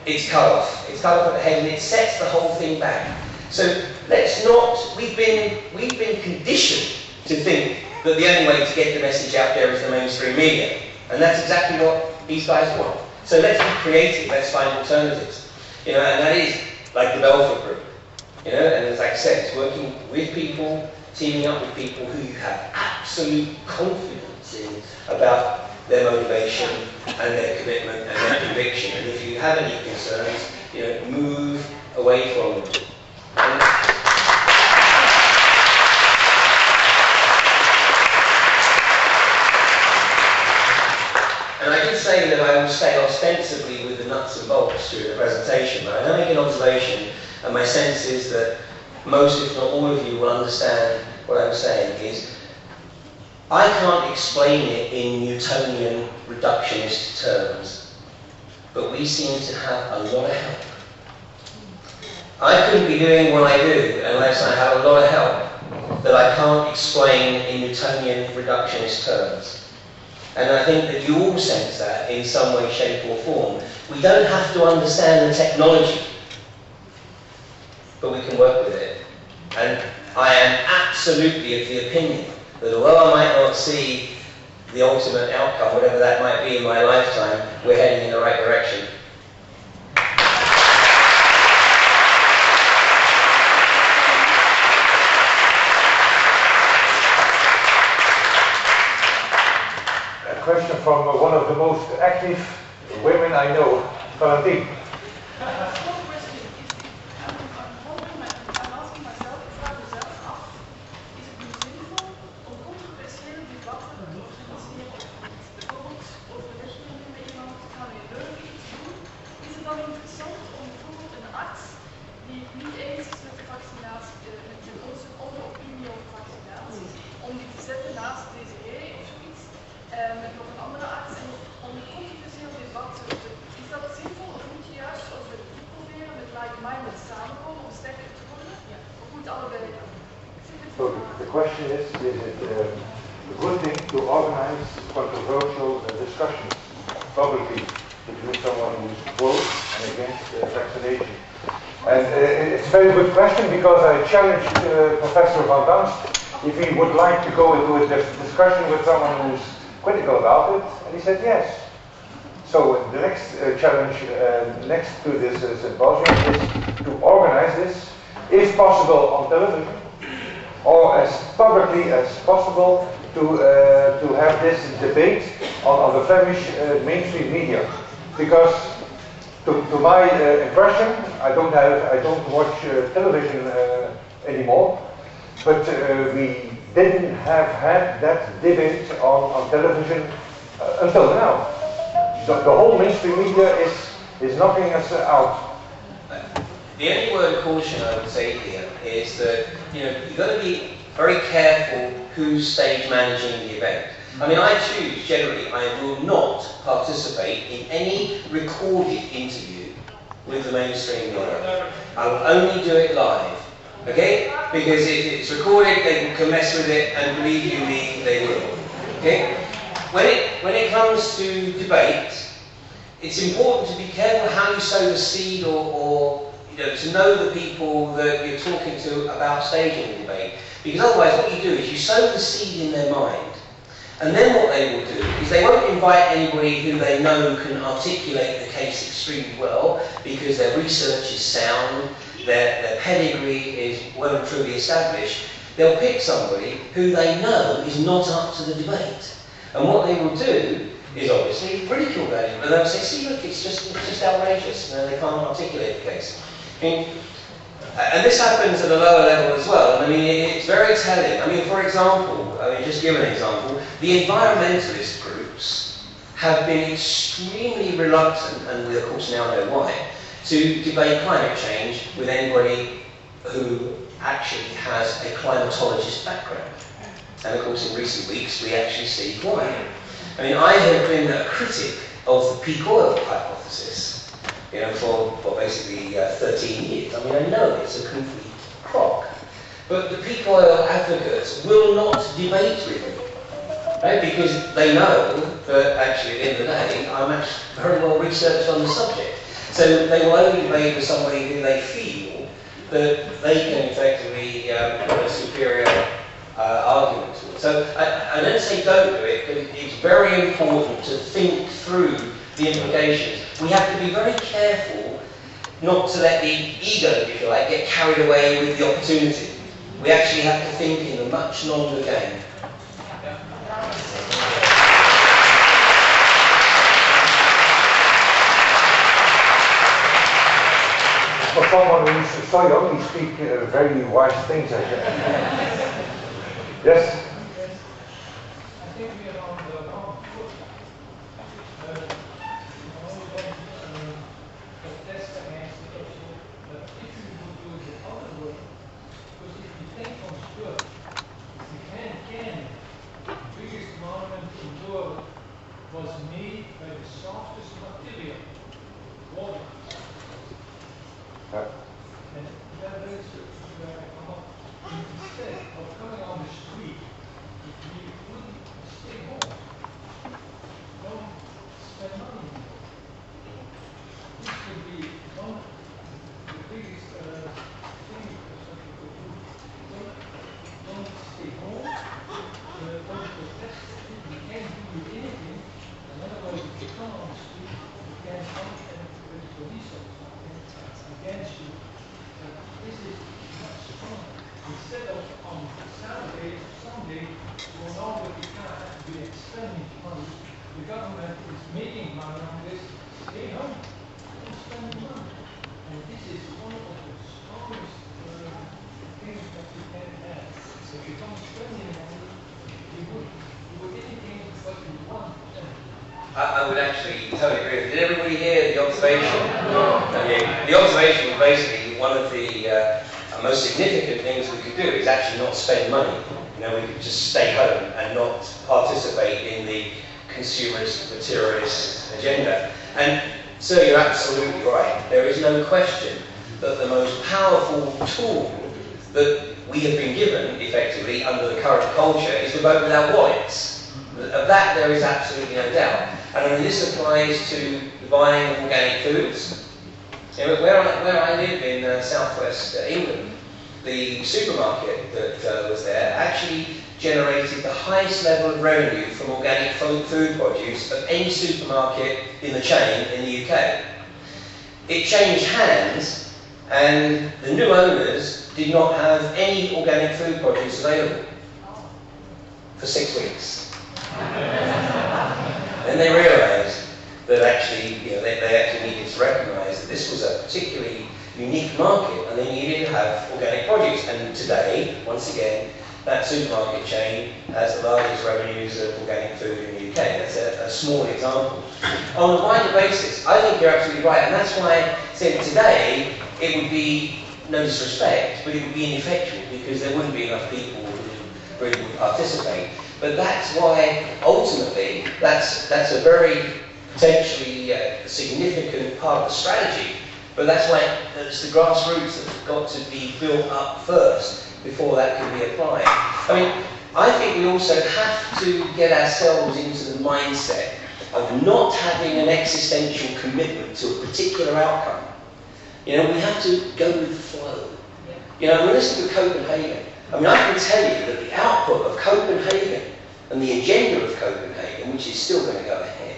it's cut off. It's cut off at the head and it sets the whole thing back. So let's not, we've been conditioned to think that the only way to get the message out there is the mainstream media. And that's exactly what these guys want. So let's be creative, let's find alternatives. You know, and that is like the Belfort Group. You know, and as I said, it's working with people, teaming up with people who you have absolute confidence in about their motivation and their commitment and their conviction. And if you have any concerns, you know, move away from them. And I did say that I will stay ostensibly with the nuts and bolts through the presentation, but I make an observation, and my sense is that most, if not all of you, will understand what I'm saying is, I can't explain it in Newtonian reductionist terms, but we seem to have a lot of help. I couldn't be doing what I do unless I have a lot of help that I can't explain in Newtonian reductionist terms. And I think that you all sense that in some way, shape or form. We don't have to understand the technology, but we can work with it. And I am absolutely of the opinion that although I might not see the ultimate outcome, whatever that might be in my lifetime, we're heading in the right direction. A question from one of the most active women I know, Valentine. So the question is it a good thing to organize controversial discussions publicly between someone who is pro and against vaccination? And it's a very good question because I challenged Professor Van Danst if he would like to go into a discussion with someone who's critical about it, and he said yes. So the next challenge next to this symposium is to organize this, if possible on television, or as publicly as possible to have this debate on the Flemish mainstream media, because to my impression, I don't watch television anymore, but we didn't have had that debate on television until now. The whole mainstream media is knocking us out. The only word of caution I would say here is that you've got to be very careful who's stage managing the event. I mean, I choose, generally, I will not participate in any recorded interview with the mainstream media. I will only do it live, okay? Because if it's recorded, they can mess with it, and believe you me, they will, okay? When it comes to debate, it's important to be careful how you sow the seed or to know the people that you're talking to about staging the debate. Because otherwise what you do is you sow the seed in their mind, and then what they will do is they won't invite anybody who they know can articulate the case extremely well, because their research is sound, their pedigree is well and truly established. They'll pick somebody who they know is not up to the debate. And what they will do is obviously ridicule that, and they'll say, see, look, it's just outrageous, they can't articulate the case. And this happens at a lower level as well. I mean, it's very telling. I mean, for example, just give an example, the environmentalist groups have been extremely reluctant, and we of course now know why, to debate climate change with anybody who actually has a climatologist background. And of course in recent weeks we actually see why. I mean, I have been a critic of the peak oil hypothesis for basically 13 years. I mean, I know it's a complete crock, but the peak oil advocates will not debate with me, right? Because they know that actually at the end of the day, I'm actually very well researched on the subject. So they will only debate with somebody who they feel that they can effectively put a superior argument to it. So I don't say don't do it, but it's very important to think through the implications. We have to be very careful not to let the ego, if you like, get carried away with the opportunity. We actually have to think in a much longer game. For someone who saw you only speak very wise things, I think. Yes? I think we are on the wrong foot. Protest against the issue, but if you would do it the other way, because if you think from Stuart, the biggest monument in the world was made by the softest material, water. And that is where I come up. Instead of coming on the street, if we wouldn't stay home, don't spend money. This could be one of the biggest things that we could do. Don't stay home, don't protest. We can't do anything. In other words, if you come on the street, you can't come with the police or something against you. This is much stronger. Instead of on Saturday or Sunday, you know that you can't be expending money. The government is making money on this. Stay home. Don't spend money. And this is one of the strongest things that you can have. If you don't spend any money, you would do anything but you want. I would actually totally agree with you. Did everybody hear the observation? Okay. The observation was basically one of the most significant things we could do is actually not spend money. You know, we could just stay home and not participate in the consumerist, materialist agenda. And so you're absolutely right. There is no question that the most powerful tool that we have been given, effectively, under the current culture is to vote with our wallets. Of that, there is absolutely no doubt. And I mean, this applies to the buying of organic foods. You know, where I live in southwest England, the supermarket that was there actually generated the highest level of revenue from organic food produce of any supermarket in the chain in the UK. It changed hands, and the new owners did not have any organic food produce available for 6 weeks. Then they realised that actually, you know, they actually needed to recognise that this was a particularly unique market, and they needed to have organic produce. And today, once again, that supermarket chain has the largest revenues of organic food in the UK. That's a small example. On a wider basis, I think you're absolutely right, and that's why I said today it would be, no disrespect, but it would be ineffectual because there wouldn't be enough people who really would participate. But that's why, ultimately, that's a very potentially significant part of the strategy. But that's why it's the grassroots that have got to be built up first before that can be applied. I mean, I think we also have to get ourselves into the mindset of not having an existential commitment to a particular outcome. You know, we have to go with the flow. You know, when we listen to Copenhagen, I mean, I can tell you that the output of Copenhagen and the agenda of Copenhagen, which is still going to go ahead,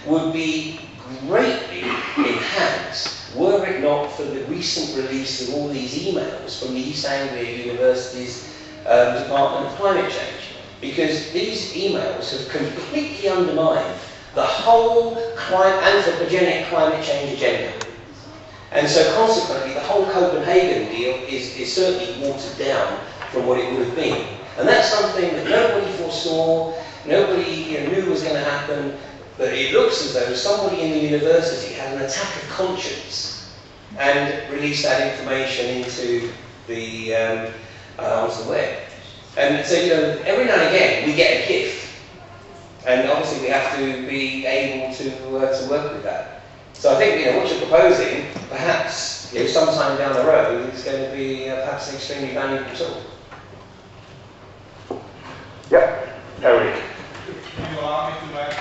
would be greatly enhanced were it not for the recent release of all these emails from the East Anglia University's Department of Climate Change. Because these emails have completely undermined the whole anthropogenic climate change agenda. And so consequently, the whole Copenhagen deal is certainly watered down from what it would have been. And that's something that nobody foresaw, nobody knew was going to happen, but it looks as though somebody in the university had an attack of conscience and released that information into the onto the web. And so, you know, every now and again we get a gift, and obviously we have to be able to work with that. So I think, you know, what you're proposing, perhaps, you know, sometime down the road, is going to be perhaps an extremely valuable tool. Yeah, Eric. You allow me to add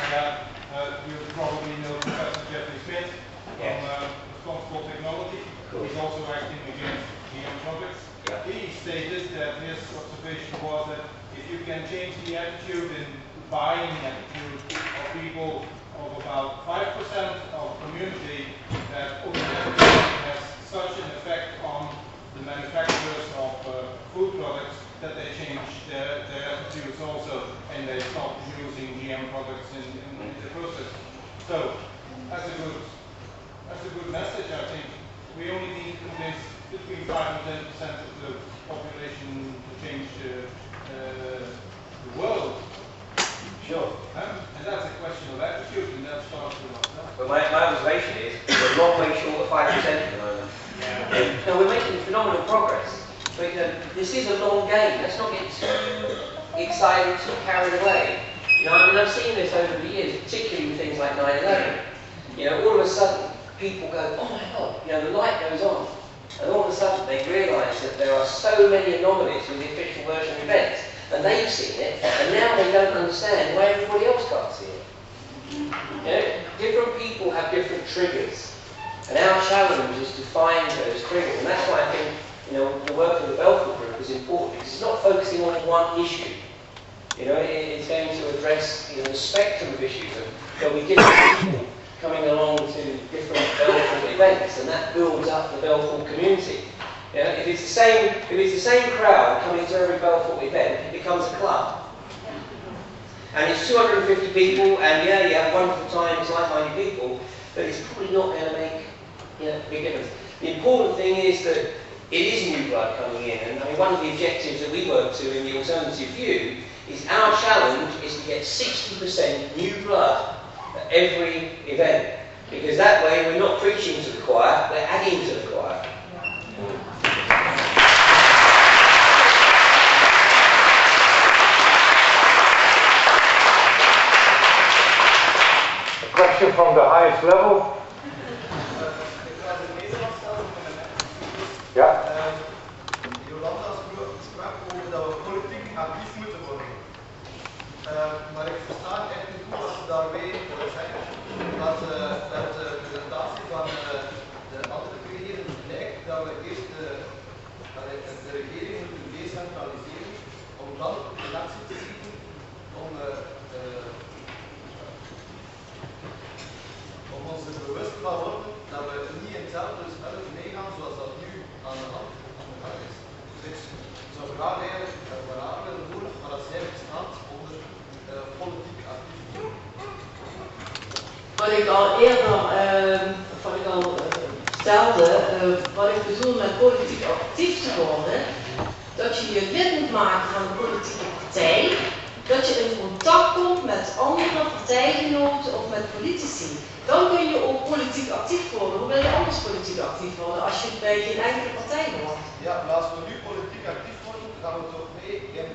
that you probably know Professor Jeffrey Smith from He's also acting against GM products. Yeah. He stated that his observation was that if you can change the attitude in buying attitude of people of about 5% of the community, that has such an effect on the manufacturers of food products that they change their attitudes also, and they stop using GM products in the process. So, that's a good message, I think. We only need to convince between 5 and 10% of the population to change the world. Sure. And that's a question of attitude, and that starts with ourselves. But my observation is we're a long way short of 5% at the moment. Yeah. No, we're making phenomenal progress. But this is a long game. Let's not get too excited, too carried away. I mean, I've seen this over the years, particularly with things like 9/11. All of a sudden, people go, oh my God, the light goes on. And all of a sudden, they realise that there are so many anomalies with the official version of events. And they've seen it, and now they don't understand why everybody else can't see it. Different people have different triggers. And our challenge is to find those triggers. And that's why I think the work of the Belfort Group is important, because it's not focusing on one issue. It's going to address the spectrum of issues. There'll be different people coming along to different Belfort events, and that builds up the Belfort community. If it's the same crowd coming to every Belfort event, it becomes a club. And it's 250 people, and you have wonderful times, like-minded people, but it's probably not going to make a big difference. The important thing is that it is new blood coming in, and I mean, one of the objectives that we work to in the alternative view is our challenge is to get 60% new blood at every event, because that way we're not preaching to the choir, we're adding to the choir. A question from the highest level. Ja. Jolanda sprak over dat we politiek actief moeten worden. Maar ik versta echt niet goed wat ze daarmee willen zeggen. Dat de presentatie van de andere twee heren blijkt dat we eerst de regering moeten decentraliseren, om dan in actie te schieten om ons er bewust van worden dat we niet in hetzelfde spel meegaan zoals dat nu aan de gang is. Dus ik zou graag eigenlijk van haar willen horen, maar dat zij bestaat onder politiek actief. Wat ik al eerder vertelde, wat ik bedoel met politiek actief te worden, dat je je lid moet maken van een politieke partij, dat je in contact komt met andere partijgenoten of met politici. Dan kun je ook politiek actief worden. Hoe wil je anders politiek actief worden als je bij geen enkele partij hoort? Ja, maar als we nu politiek actief worden, gaan we toch mee in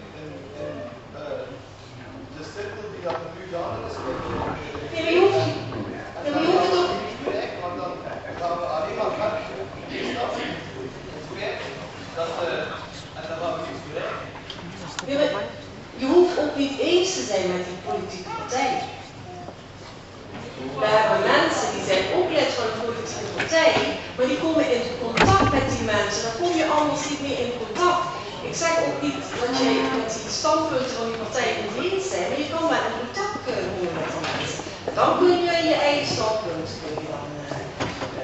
de cirkel die dat er nu gaande is. Nee, maar je hoeft het ook. Want dan gaan we alleen maar verder. En dan gaan we niets bereiken. Je hoeft ook niet eens te zijn met die politieke partij. We hebben mensen die zijn ook lid van een politieke partij, maar die komen in contact met die mensen. Daar kom je anders niet mee in contact. Ik zeg ook niet dat je met die standpunten van die partij niet eens zijn, maar je kan wel in contact komen met die mensen. Dan kun je je eigen standpunten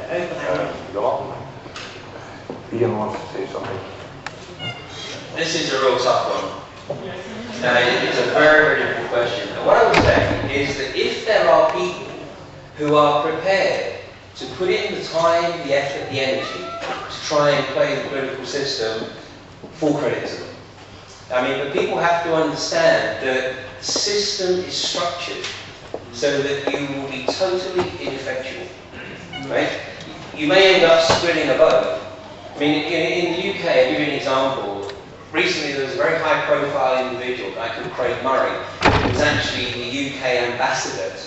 uitbrengen. Jolanda. Ian wants to say something. This is a real tough one. It's a very, very difficult question. And what I would say is that if there are people who are prepared to put in the time, the effort, the energy to try and play the political system, full credit to them. I mean, but people have to understand that the system is structured so that you will be totally ineffectual, right? You may end up splitting a vote. I mean, in the UK, I'll give you an example. Recently, there was a very high-profile individual, a guy called Craig Murray, who was actually the UK ambassador to